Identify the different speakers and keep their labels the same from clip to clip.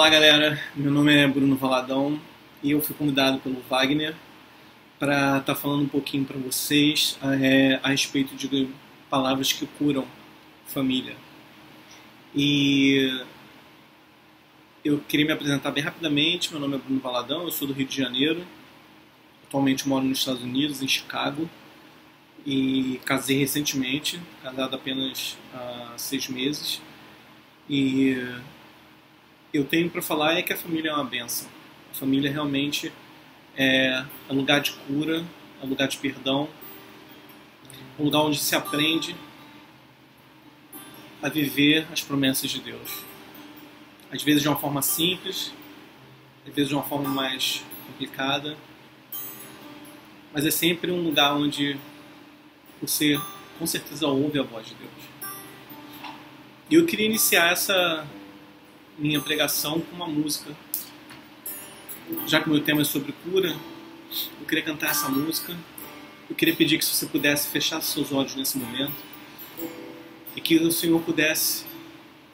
Speaker 1: Olá galera, meu nome é Bruno Valadão e eu fui convidado pelo Wagner para estar falando um pouquinho para vocês a respeito de palavras que curam família. E eu queria me apresentar bem rapidamente. Meu nome é Bruno Valadão, eu sou do Rio de Janeiro, atualmente moro nos Estados Unidos, em Chicago, e casei recentemente, casado apenas há 6 meses. E eu tenho para falar que a família é uma bênção. A família realmente é um lugar de cura, é um lugar de perdão, um lugar onde se aprende a viver as promessas de Deus. Às vezes de uma forma simples, às vezes de uma forma mais complicada, mas é sempre um lugar onde você com certeza ouve a voz de Deus. E eu queria iniciar essa minha pregação com uma música. Já que o meu tema é sobre cura, eu queria cantar essa música. Eu queria pedir que, se você pudesse, fechasse seus olhos nesse momento e que o Senhor pudesse,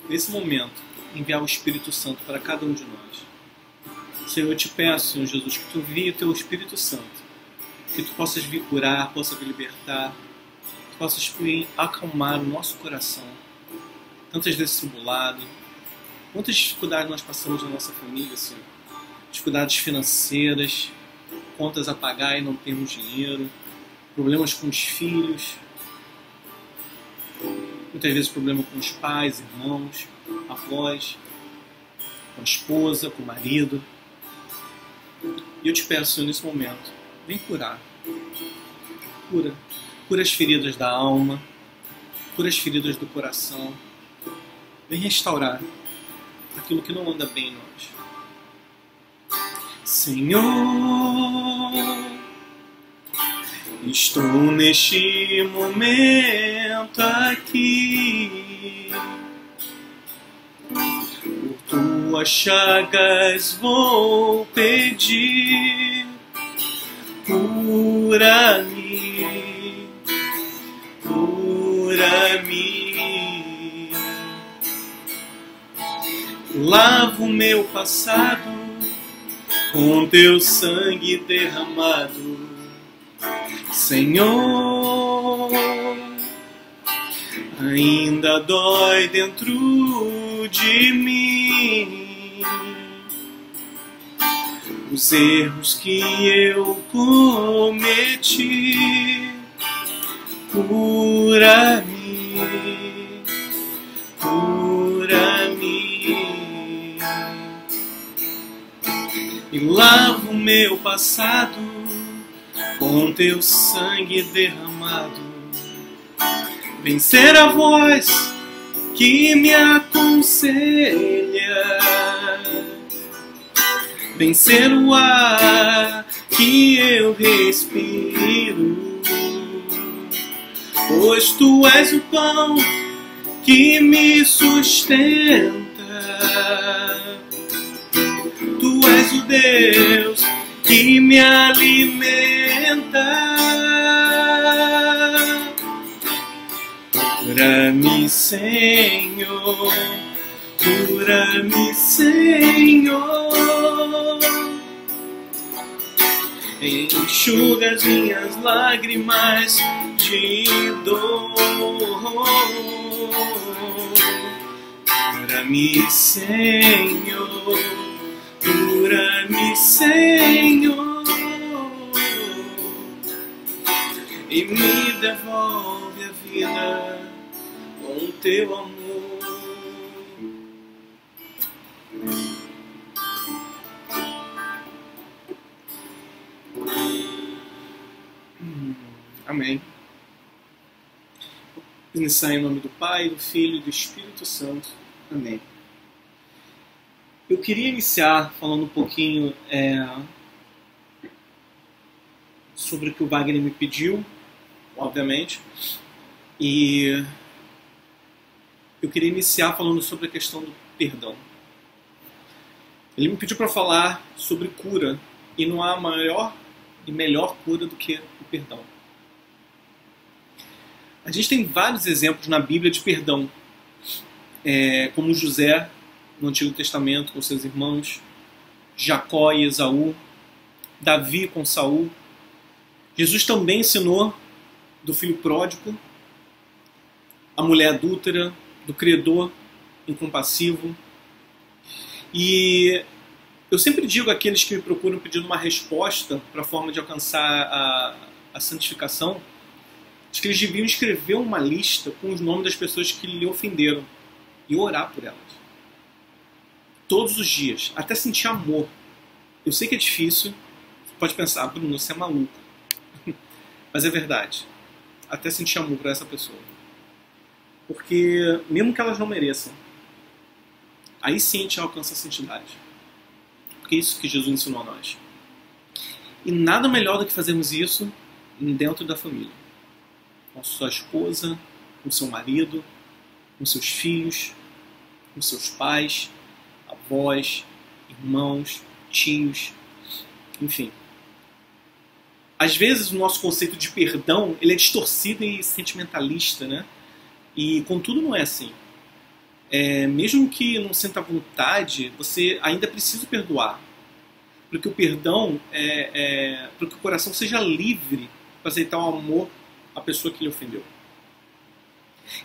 Speaker 1: nesse momento, enviar o Espírito Santo para cada um de nós. Senhor, eu te peço, Senhor Jesus, que tu envie o teu Espírito Santo, que tu possas vir curar, possas vir libertar, que tu possas vir acalmar o nosso coração, tantas vezes tribulado. Quantas dificuldades nós passamos na nossa família, Senhor? Dificuldades financeiras, contas a pagar e não temos dinheiro, problemas com os filhos, muitas vezes problema com os pais, irmãos, avós, com a esposa, com o marido. E eu te peço, Senhor, nesse momento, vem curar. Cura as feridas da alma, cura as feridas do coração. Vem restaurar aquilo que não anda bem em nós. Senhor, estou neste momento aqui, por tuas chagas vou pedir, cura-me, cura-me. Lava o meu passado com teu sangue derramado, Senhor. Ainda dói dentro de mim os erros que eu cometi. Cura-me, cura-me. E lava o meu passado com teu sangue derramado. Vencer a voz que me aconselha, vencer o ar que eu respiro, pois tu és o pão que me sustenta. Tu és o Deus que me alimenta. Cura-me, Senhor, cura-me, Senhor. Enxuga as minhas lágrimas de dor. Cura-me, Senhor, cura-me, Senhor, e me devolve a vida com teu amor. Amém. Iniciar em nome do Pai, do Filho e do Espírito Santo. Amém. Eu queria iniciar falando um pouquinho sobre o que o Wagner me pediu, obviamente, e eu queria iniciar falando sobre a questão do perdão. Ele me pediu para falar sobre cura, e não há maior e melhor cura do que o perdão. A gente tem vários exemplos na Bíblia de perdão, como José no Antigo Testamento com seus irmãos, Jacó e Esaú, Davi com Saul. Jesus também ensinou do filho pródigo, a mulher adúltera, do credor incompassivo. E eu sempre digo àqueles que me procuram pedindo uma resposta para a forma de alcançar a santificação, de que eles deviam escrever uma lista com os nomes das pessoas que lhe ofenderam e orar por elas. Todos os dias, até sentir amor. Eu sei que é difícil, você pode pensar, Bruno, você é maluco. Mas é verdade. Até sentir amor por essa pessoa. Porque, mesmo que elas não mereçam, aí sim a gente alcança a santidade. Porque é isso que Jesus ensinou a nós. E nada melhor do que fazermos isso dentro da família. Com sua esposa, com seu marido, com seus filhos, com seus pais, avós, irmãos, tios, enfim. Às vezes o nosso conceito de perdão ele é distorcido e sentimentalista, né? E contudo não é assim. Mesmo que não sinta vontade, você ainda precisa perdoar. Porque o perdão para que o coração seja livre para aceitar o amor à pessoa que lhe ofendeu.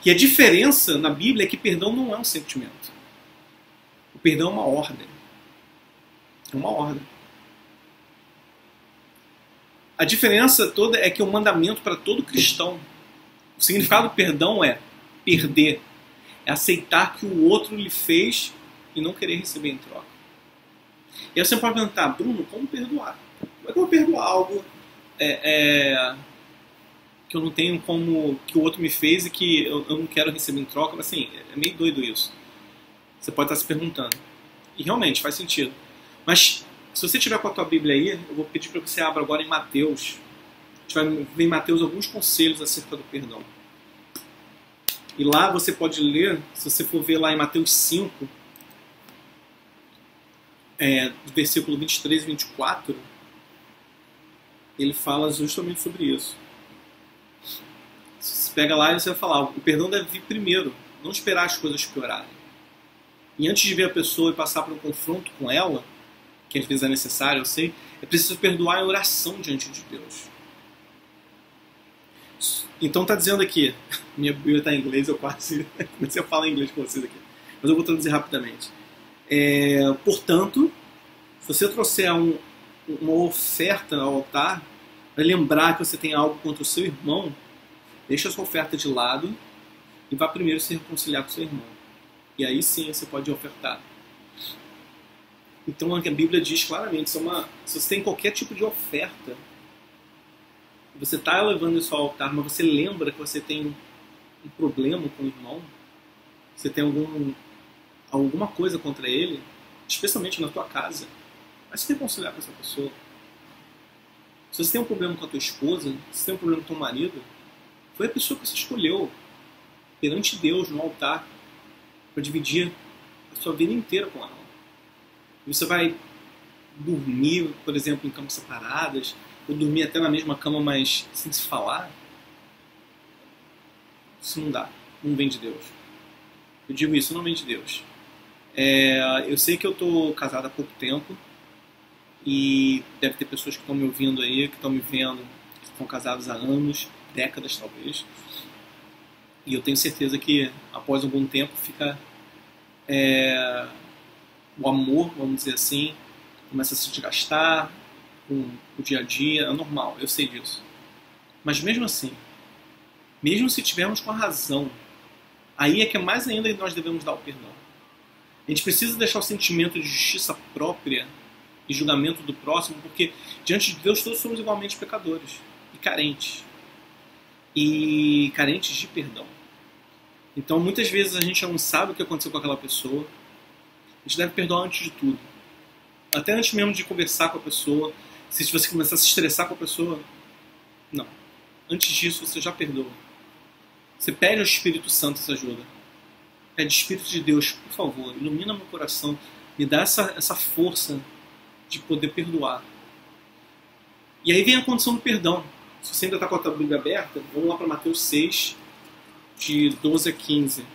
Speaker 1: E a diferença na Bíblia é que perdão não é um sentimento. O perdão é uma ordem. É uma ordem. A diferença toda é que é um mandamento para todo cristão. O significado do perdão é perder. É aceitar que o outro lhe fez e não querer receber em troca. E aí você pode perguntar, Bruno, como perdoar? Como é que eu vou perdoar algo que eu não tenho como, que o outro me fez e que eu não quero receber em troca? Mas assim, é meio doido isso. Você pode estar se perguntando. E realmente faz sentido. Mas se você tiver com a tua Bíblia aí, eu vou pedir para que você abra agora em Mateus. A gente vai ver em Mateus alguns conselhos acerca do perdão. E lá você pode ler, se você for ver lá em Mateus 5, do versículo 23 e 24, ele fala justamente sobre isso. Você pega lá e você vai falar, o perdão deve vir primeiro, não esperar as coisas piorarem. E antes de ver a pessoa e passar por um confronto com ela, que às vezes é necessário, eu sei, é preciso perdoar em oração diante de Deus. Então está dizendo aqui, minha Bíblia está em inglês, eu quase comecei a falar inglês com vocês aqui, mas eu vou traduzir rapidamente. Portanto, se você trouxer uma oferta ao altar, vai lembrar que você tem algo contra o seu irmão, deixa a sua oferta de lado e vá primeiro se reconciliar com o seu irmão. E aí sim você pode ofertar. Então a Bíblia diz claramente, se você tem qualquer tipo de oferta, você está levando isso ao altar, mas você lembra que você tem um problema com o irmão, você tem alguma coisa contra ele, especialmente na tua casa, vai se reconciliar com essa pessoa. Se você tem um problema com a tua esposa, se você tem um problema com o teu marido, foi a pessoa que você escolheu perante Deus no altar para dividir a sua vida inteira com ela. E você vai dormir, por exemplo, em camas separadas, ou dormir até na mesma cama, mas sem se falar. Isso não dá, não vem de Deus. Eu digo isso, não vem de Deus. Eu sei que eu estou casado há pouco tempo e deve ter pessoas que estão me ouvindo aí, que estão me vendo, que estão casados há anos, décadas talvez. E eu tenho certeza que após algum tempo fica o amor, vamos dizer assim, começa a se desgastar com o dia a dia, é normal, eu sei disso. Mas mesmo assim, mesmo se tivermos com a razão, aí é que é mais ainda que nós devemos dar o perdão. A gente precisa deixar o sentimento de justiça própria e julgamento do próximo, porque diante de Deus todos somos igualmente pecadores e carentes de perdão. Então muitas vezes a gente não sabe o que aconteceu com aquela pessoa. A gente deve perdoar antes de tudo, até antes mesmo de conversar com a pessoa. Se você começar a se estressar com a pessoa, não. Antes disso você já perdoa. Você pede ao Espírito Santo essa ajuda. Pede, Espírito de Deus, por favor, ilumina meu coração, me dá essa força de poder perdoar. E aí vem a condição do perdão. Se você ainda está com a tua Bíblia aberta, vamos lá para Mateus 6, de 12 a 15.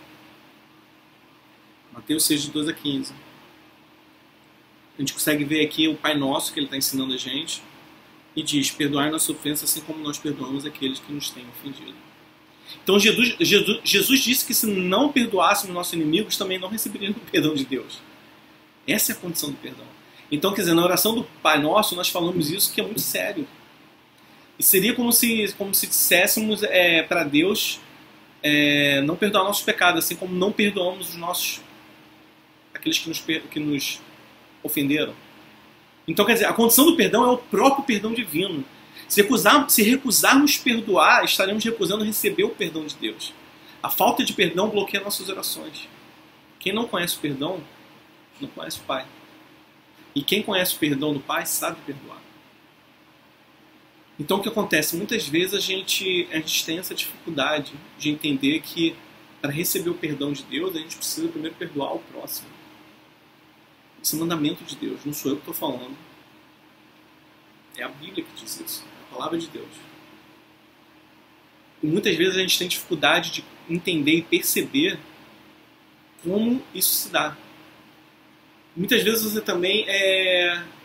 Speaker 1: Mateus 6, de 12 a 15. A gente consegue ver aqui o Pai Nosso que ele está ensinando a gente. E diz, perdoar nossa ofensa assim como nós perdoamos aqueles que nos têm ofendido. Então Jesus disse que se não perdoássemos nossos inimigos, também não receberíamos o perdão de Deus. Essa é a condição do perdão. Então, quer dizer, na oração do Pai Nosso, nós falamos isso que é muito sério. E seria como se disséssemos para Deus não perdoar nossos pecados, assim como não perdoamos aqueles que nos ofenderam. Então, quer dizer, a condição do perdão é o próprio perdão divino. Se recusarmos perdoar, estaremos recusando receber o perdão de Deus. A falta de perdão bloqueia nossas orações. Quem não conhece o perdão, não conhece o Pai. E quem conhece o perdão do Pai, sabe perdoar. Então o que acontece? Muitas vezes a gente tem essa dificuldade de entender que para receber o perdão de Deus, a gente precisa primeiro perdoar o próximo. Esse é o mandamento de Deus, não sou eu que estou falando. É a Bíblia que diz isso, é a palavra de Deus. E muitas vezes a gente tem dificuldade de entender e perceber como isso se dá. Muitas vezes você também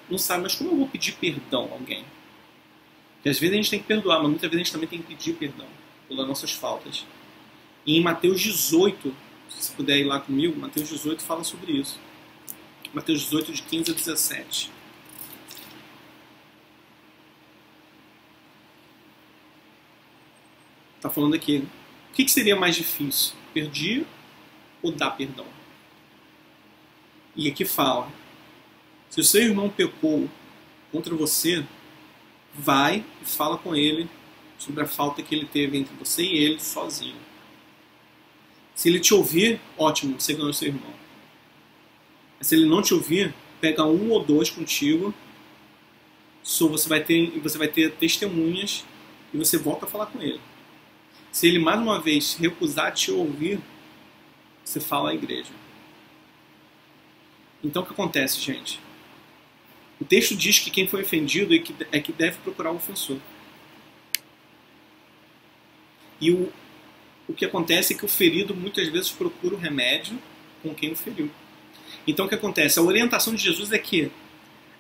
Speaker 1: não sabe, mas como eu vou pedir perdão a alguém? Porque às vezes a gente tem que perdoar, mas muitas vezes a gente também tem que pedir perdão pelas nossas faltas. E em Mateus 18, se você puder ir lá comigo, Mateus 18 fala sobre isso. Mateus 18, de 15 a 17. Está falando aqui, o que seria mais difícil? Pedir ou dar perdão? E aqui fala, se o seu irmão pecou contra você, vai e fala com ele sobre a falta que ele teve entre você e ele sozinho. Se ele te ouvir, ótimo, você ganhou seu irmão. Mas se ele não te ouvir, pega um ou dois contigo, você vai ter testemunhas e você volta a falar com ele. Se ele mais uma vez recusar te ouvir, você fala à igreja. Então o que acontece, gente? O texto diz que quem foi ofendido é que deve procurar o ofensor. E o que acontece é que o ferido muitas vezes procura o remédio com quem o feriu. Então o que acontece? A orientação de Jesus é que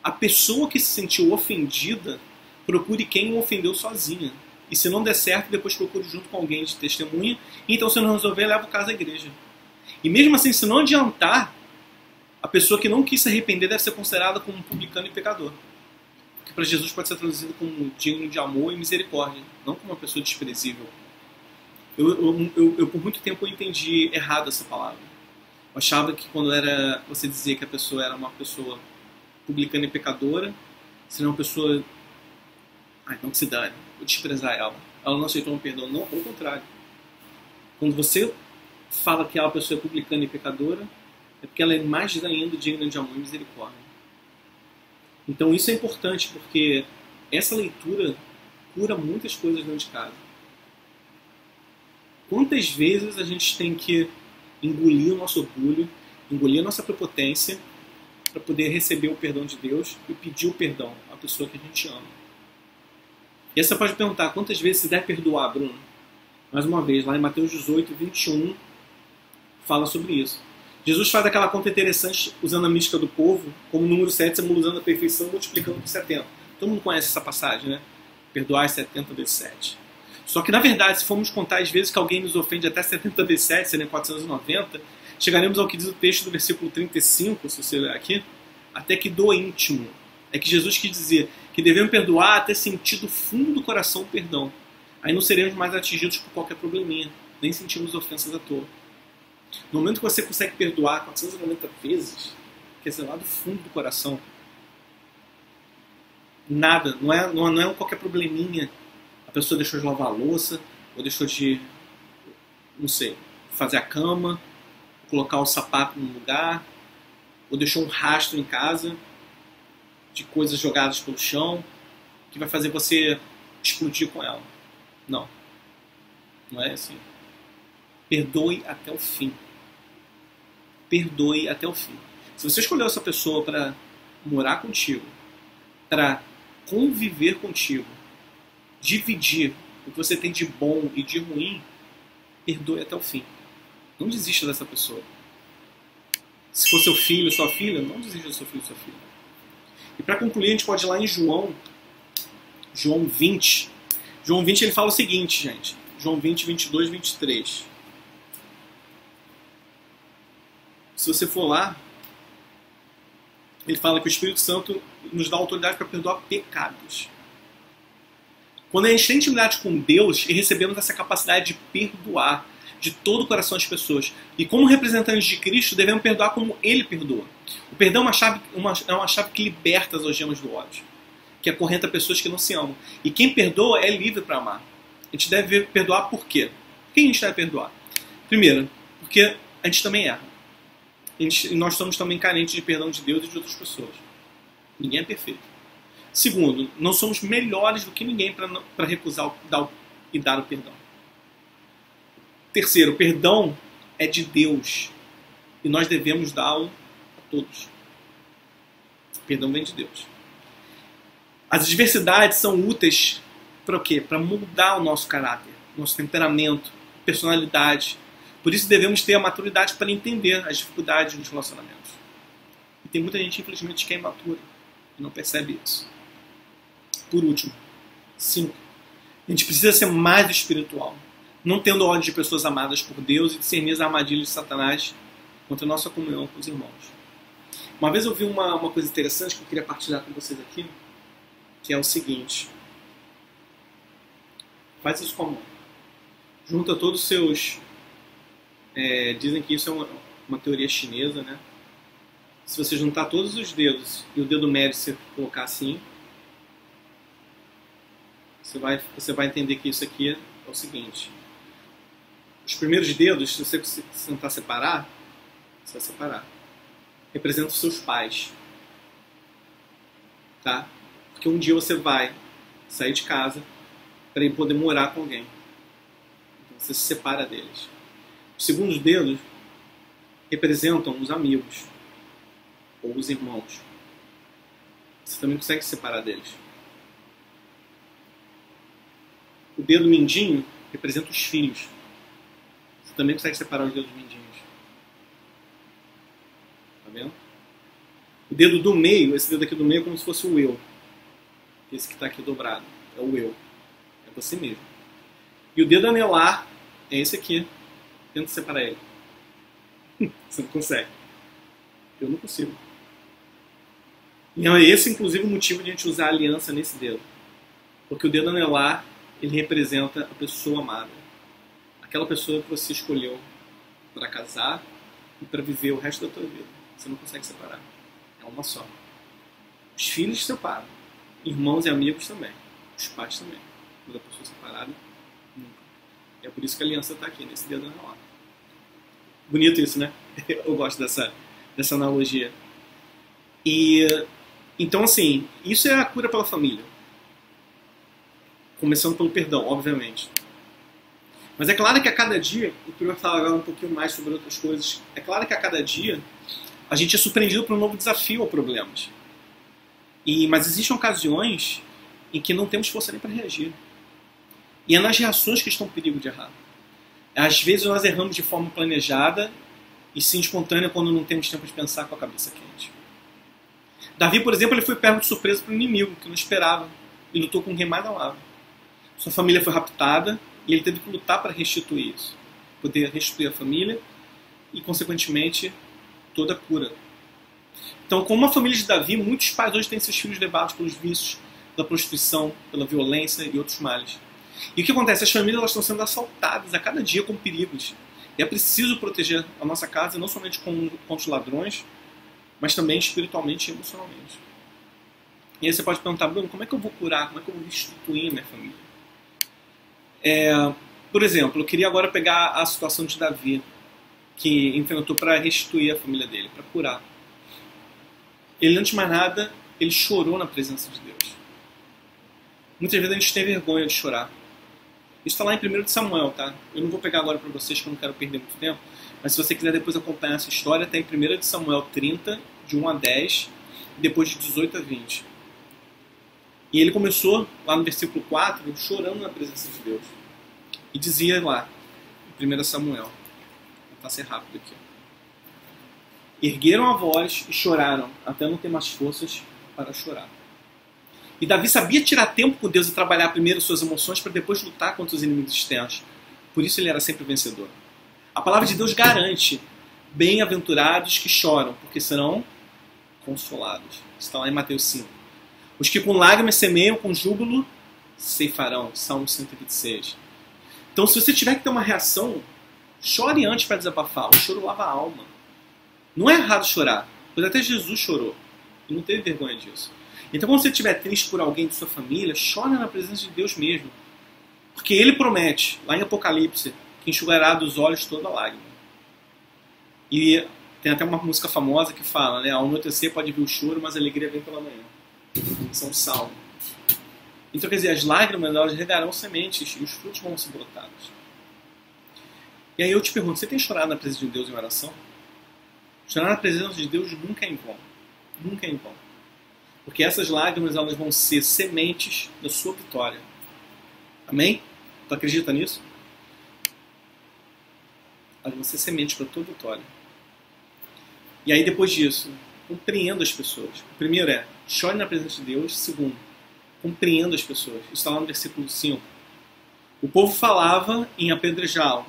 Speaker 1: a pessoa que se sentiu ofendida procure quem o ofendeu sozinha. E se não der certo, depois procure junto com alguém de testemunha. Então se não resolver, leva o caso à igreja. E mesmo assim, se não adiantar, a pessoa que não quis se arrepender deve ser considerada como um publicano e pecador. Que para Jesus pode ser traduzido como digno de amor e misericórdia, não como uma pessoa desprezível. Eu por muito tempo eu entendi errado essa palavra. Eu achava que quando você dizia que a pessoa era uma pessoa publicana e pecadora, seria uma pessoa... então que se dane, vou desprezar ela. Ela não aceitou um perdão. Não, pelo contrário. Quando você fala que ela é uma pessoa publicana e pecadora, é porque ela é mais ainda digna de amor e misericórdia. Então isso é importante, porque essa leitura cura muitas coisas dentro de casa. Quantas vezes a gente tem que engolir o nosso orgulho, engolir a nossa prepotência, para poder receber o perdão de Deus e pedir o perdão à pessoa que a gente ama. E aí você pode perguntar, quantas vezes você deve perdoar, Bruno? Mais uma vez, lá em Mateus 18, 21, fala sobre isso. Jesus faz aquela conta interessante usando a mística do povo, como o número 7 simbolizando a perfeição, multiplicando por 70. Todo mundo conhece essa passagem, né? Perdoar 70 vezes 7. Só que, na verdade, se formos contar as vezes que alguém nos ofende até 70 vezes 7, seriam 490, chegaremos ao que diz o texto do versículo 35, se você ler aqui, até que do íntimo. É que Jesus quis dizer que devemos perdoar até sentir do fundo do coração o perdão. Aí não seremos mais atingidos por qualquer probleminha, nem sentimos ofensas à toa. No momento que você consegue perdoar 490 vezes, quer dizer, lá do fundo do coração, nada, não é qualquer probleminha. A pessoa deixou de lavar a louça, ou deixou de, não sei, fazer a cama, colocar o sapato no lugar, ou deixou um rastro em casa de coisas jogadas pelo chão, que vai fazer você explodir com ela. Não. Não é assim. Perdoe até o fim. Perdoe até o fim. Se você escolheu essa pessoa para morar contigo, para conviver contigo, dividir o que você tem de bom e de ruim, perdoe até o fim. Não desista dessa pessoa. Se for seu filho, sua filha, não desista do seu filho, sua filha. E para concluir, a gente pode ir lá em João 20. João 20 ele fala o seguinte, gente. João 20, 22, 23. Se você for lá, ele fala que o Espírito Santo nos dá autoridade para perdoar pecados. Quando a gente tem intimidade com Deus e recebemos essa capacidade de perdoar de todo o coração das pessoas. E como representantes de Cristo, devemos perdoar como Ele perdoa. O perdão é uma chave que liberta as algemas do ódio, que acorrenta pessoas que não se amam. E quem perdoa é livre para amar. A gente deve perdoar por quê? Por que a gente deve perdoar? Primeiro, porque a gente também erra. E nós somos também carentes de perdão de Deus e de outras pessoas. Ninguém é perfeito. Segundo, não somos melhores do que ninguém para recusar e dar o perdão. Terceiro, o perdão é de Deus e nós devemos dá-lo a todos. O perdão vem de Deus. As adversidades são úteis para o quê? Para mudar o nosso caráter, nosso temperamento, personalidade. Por isso devemos ter a maturidade para entender as dificuldades dos relacionamentos. E tem muita gente, infelizmente, que é imatura e não percebe isso. Por último, 5. A gente precisa ser mais espiritual, não tendo ódio de pessoas amadas por Deus e discernir as armadilhas de Satanás contra a nossa comunhão com os irmãos. Uma vez eu vi uma coisa interessante que eu queria partilhar com vocês aqui, que é o seguinte. Faz isso com a mão. Junta todos os seus... dizem que isso é uma teoria chinesa, né? Se você juntar todos os dedos e o dedo médio você colocar assim, você vai entender que isso aqui é o seguinte. Os primeiros dedos, se você tentar separar, você vai separar. Representam os seus pais. Tá? Porque um dia você vai sair de casa para ir poder morar com alguém. Então você se separa deles. Os segundos dedos representam os amigos ou os irmãos. Você também consegue se separar deles. O dedo mindinho representa os filhos. Você também consegue separar os dedos mindinhos. Tá vendo? O dedo do meio, esse dedo aqui do meio é como se fosse o eu. Esse que está aqui dobrado é o eu. É você mesmo. E o dedo anelar é esse aqui. Tenta separar ele. Você não consegue. Eu não consigo. E é esse, inclusive, o motivo de a gente usar a aliança nesse dedo. Porque o dedo anelar, ele representa a pessoa amada. Aquela pessoa que você escolheu para casar e para viver o resto da tua vida. Você não consegue separar. É uma só. Os filhos se separam. Irmãos e amigos também. Os pais também. Mas a pessoa separada, nunca. E é por isso que a aliança está aqui, nesse dedo anelar. Bonito isso, né? Eu gosto dessa analogia. E então, assim, isso é a cura pela família. Começando pelo perdão, obviamente. Mas é claro que a cada dia, eu queria falar agora um pouquinho mais sobre outras coisas. É claro que a cada dia a gente é surpreendido por um novo desafio ou problemas. Mas existem ocasiões em que não temos força nem para reagir. E é nas reações que está o perigo de errar. Às vezes nós erramos de forma planejada e sim espontânea quando não temos tempo de pensar com a cabeça quente. Davi, por exemplo, ele foi pego de surpresa para um inimigo que não esperava e lutou com um rei mais da lava. Sua família foi raptada e ele teve que lutar para restituir isso. Poder restituir a família e, consequentemente, toda a cura. Então, como a família de Davi, muitos pais hoje têm seus filhos levados pelos vícios da prostituição, pela violência e outros males. E o que acontece? As famílias elas estão sendo assaltadas a cada dia com perigos. E é preciso proteger a nossa casa, não somente contra os ladrões, mas também espiritualmente e emocionalmente. E aí você pode perguntar, Bruno, como é que eu vou curar? Como é que eu vou restituir minha família? Por exemplo, eu queria agora pegar a situação de Davi, que enfrentou para restituir a família dele, para curar. Ele, antes de mais nada, ele chorou na presença de Deus. Muitas vezes a gente tem vergonha de chorar. Isso está lá em 1 Samuel, tá? Eu não vou pegar agora para vocês, que eu não quero perder muito tempo, mas se você quiser depois acompanhar essa história, tem em 1 Samuel 30, de 1 a 10, e depois de 18 a 20. E ele começou, lá no versículo 4, chorando na presença de Deus. E dizia lá, em 1 Samuel, vou tentar ser rápido aqui. ergueram a voz e choraram, até não ter mais forças para chorar. E Davi sabia tirar tempo com Deus e trabalhar primeiro suas emoções para depois lutar contra os inimigos externos. Por isso ele era sempre vencedor. A palavra de Deus garante: bem-aventurados que choram, porque serão consolados. Está lá em Mateus 5. Os que com lágrimas semeiam, com júbilo ceifarão. Salmo 126. Então, se você tiver que ter uma reação, chore antes para desabafar. O choro lava a alma. Não é errado chorar, pois até Jesus chorou e não teve vergonha disso. Então, quando você estiver triste por alguém de sua família, chore na presença de Deus mesmo. Porque Ele promete, lá em Apocalipse, que enxugará dos olhos toda lágrima. E tem até uma música famosa que fala, né? Ao anoitecer pode vir o choro, mas a alegria vem pela manhã. São salmos. Então, quer dizer, as lágrimas, elas regarão sementes e os frutos vão ser brotados. E aí eu te pergunto, você tem chorado na presença de Deus em oração? Chorar na presença de Deus nunca é em vão. Nunca é em vão. Porque essas lágrimas, elas vão ser sementes da sua vitória. Amém? Tu acredita nisso? Elas vão ser sementes para a tua vitória. E aí, depois disso, compreenda as pessoas. O primeiro é, chore na presença de Deus. Segundo, compreenda as pessoas. Isso está lá no versículo 5. O povo falava em apedrejá-lo,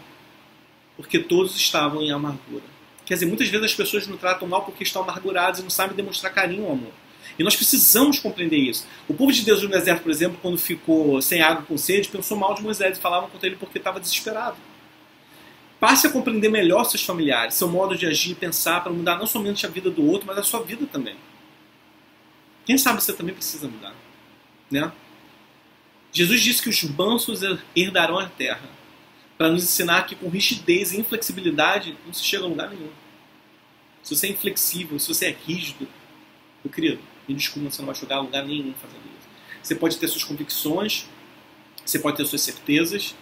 Speaker 1: porque todos estavam em amargura. Quer dizer, muitas vezes as pessoas nos tratam mal porque estão amarguradas e não sabem demonstrar carinho ou amor. E nós precisamos compreender isso. O povo de Deus no deserto, por exemplo, quando ficou sem água, com sede, pensou mal de Moisés e falavam contra ele porque estava desesperado. Passe a compreender melhor seus familiares, seu modo de agir e pensar para mudar não somente a vida do outro, mas a sua vida também. Quem sabe você também precisa mudar, né? Jesus disse que os mansos herdarão a terra, para nos ensinar que com rigidez e inflexibilidade não se chega a lugar nenhum. Se você é inflexível, se você é rígido, meu querido, me desculpa, você não vai chegar a lugar nenhum fazendo isso. Você pode ter suas convicções, você pode ter suas certezas,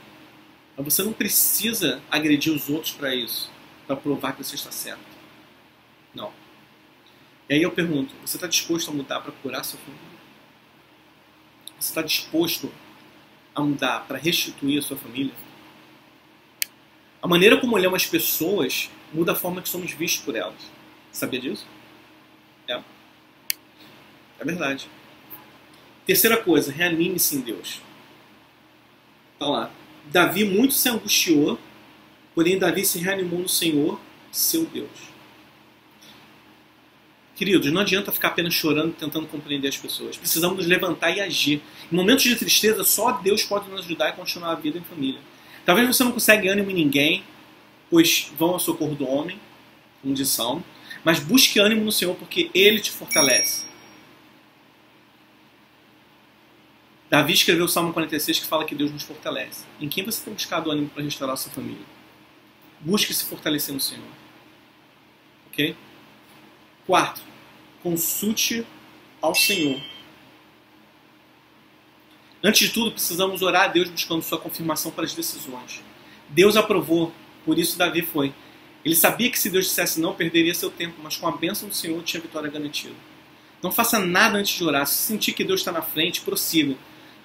Speaker 1: mas você não precisa agredir os outros para isso, para provar que você está certo. Não. E aí eu pergunto, você está disposto a mudar para curar sua família? Você está disposto a mudar para restituir a sua família? A maneira como olhamos as pessoas muda a forma que somos vistos por elas. Sabia disso? É verdade. Terceira coisa, reanime-se em Deus. Tá lá. Davi muito se angustiou, porém Davi se reanimou no Senhor, seu Deus. Queridos, não adianta ficar apenas chorando e tentando compreender as pessoas. Precisamos nos levantar e agir. Em momentos de tristeza, só Deus pode nos ajudar a continuar a vida em família. Talvez você não consiga ânimo em ninguém, pois vão ao socorro do homem, como diz Salmo, mas busque ânimo no Senhor, porque Ele te fortalece. Davi escreveu o Salmo 46 que fala que Deus nos fortalece. Em quem você tem buscado ânimo para restaurar a sua família? Busque se fortalecer no Senhor. Ok? Quarto, consulte ao Senhor. Antes de tudo, precisamos orar a Deus buscando sua confirmação para as decisões. Deus aprovou, por isso Davi foi. Ele sabia que se Deus dissesse não, perderia seu tempo, mas com a bênção do Senhor tinha vitória garantida. Não faça nada antes de orar. Se sentir que Deus está na frente, prossiga.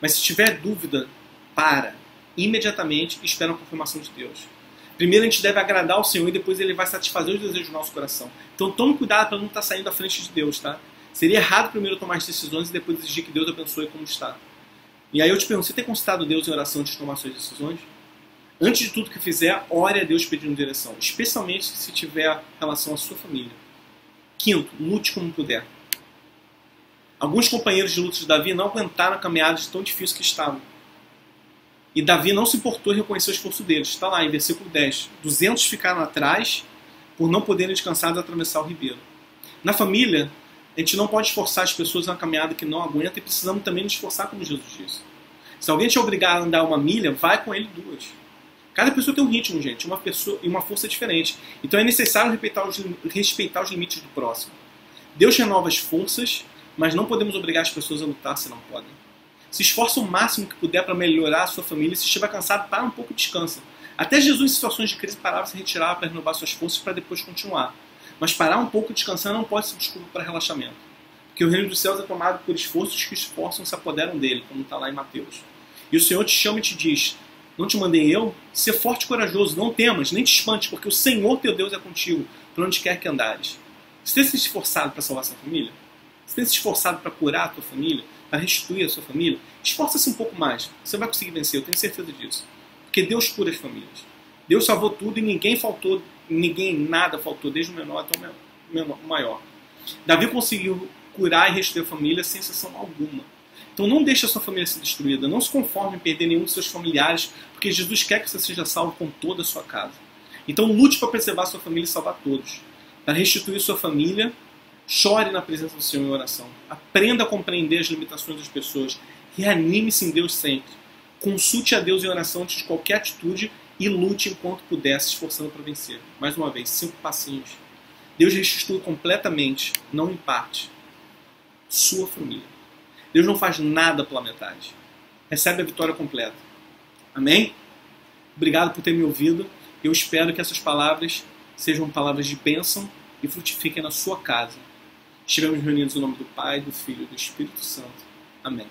Speaker 1: Mas se tiver dúvida, para imediatamente e espera a confirmação de Deus. Primeiro a gente deve agradar ao Senhor e depois Ele vai satisfazer os desejos do nosso coração. Então tome cuidado para não estar saindo à frente de Deus, tá? Seria errado primeiro tomar as decisões e depois exigir que Deus abençoe como está. E aí eu te pergunto, você tem consultado Deus em oração antes de tomar suas decisões? Antes de tudo que fizer, ore a Deus pedindo direção, especialmente se tiver relação à sua família. Quinto, lute como puder. Alguns companheiros de luta de Davi não aguentaram a caminhada de tão difícil que estavam. E Davi não se importou em reconhecer o esforço deles. Está lá em versículo 10. 200 ficaram atrás por não poderem descansar de atravessar o ribeiro. Na família, a gente não pode esforçar as pessoas na caminhada que não aguentam e precisamos também nos esforçar como Jesus disse. Se alguém te obrigar a andar 1 milha, vai com ele 2. Cada pessoa tem um ritmo, gente, uma pessoa e uma força diferente. Então é necessário respeitar os limites do próximo. Deus renova as forças, mas não podemos obrigar as pessoas a lutar se não podem. Se esforça o máximo que puder para melhorar a sua família. Se estiver cansado, para um pouco e descansa. Até Jesus, em situações de crise, parava, se retirava para renovar suas forças para depois continuar. Mas parar um pouco e descansar não pode ser desculpa para relaxamento. Porque o reino dos céus é tomado por esforços que esforçam se apoderam dele, como está lá em Mateus. E o Senhor te chama e te diz, não te mandei eu? Ser forte e corajoso, não temas, nem te espantes, porque o Senhor teu Deus é contigo, por onde quer que andares. Você tem se esforçado para salvar sua família? Você tem se esforçado para curar a tua família? Para restituir a sua família? Esforça-se um pouco mais. Você vai conseguir vencer, eu tenho certeza disso. Porque Deus cura as famílias. Deus salvou tudo e nada faltou, desde o menor até o maior. Davi conseguiu curar e restituir a família sem exceção alguma. Então não deixe a sua família ser destruída. Não se conforme em perder nenhum dos seus familiares, porque Jesus quer que você seja salvo com toda a sua casa. Então lute para preservar a sua família e salvar todos. Para restituir sua família, chore na presença do Senhor em oração. Aprenda a compreender as limitações das pessoas. Reanime-se em Deus sempre. Consulte a Deus em oração antes de qualquer atitude e lute enquanto puder, se esforçando para vencer. Mais uma vez, 5 passinhos. Deus restitui completamente, não em parte, sua família. Deus não faz nada pela metade. Recebe a vitória completa. Amém? Obrigado por ter me ouvido. Eu espero que essas palavras sejam palavras de bênção e frutifiquem na sua casa. Estivemos reunidos em nome do Pai, do Filho e do Espírito Santo. Amém.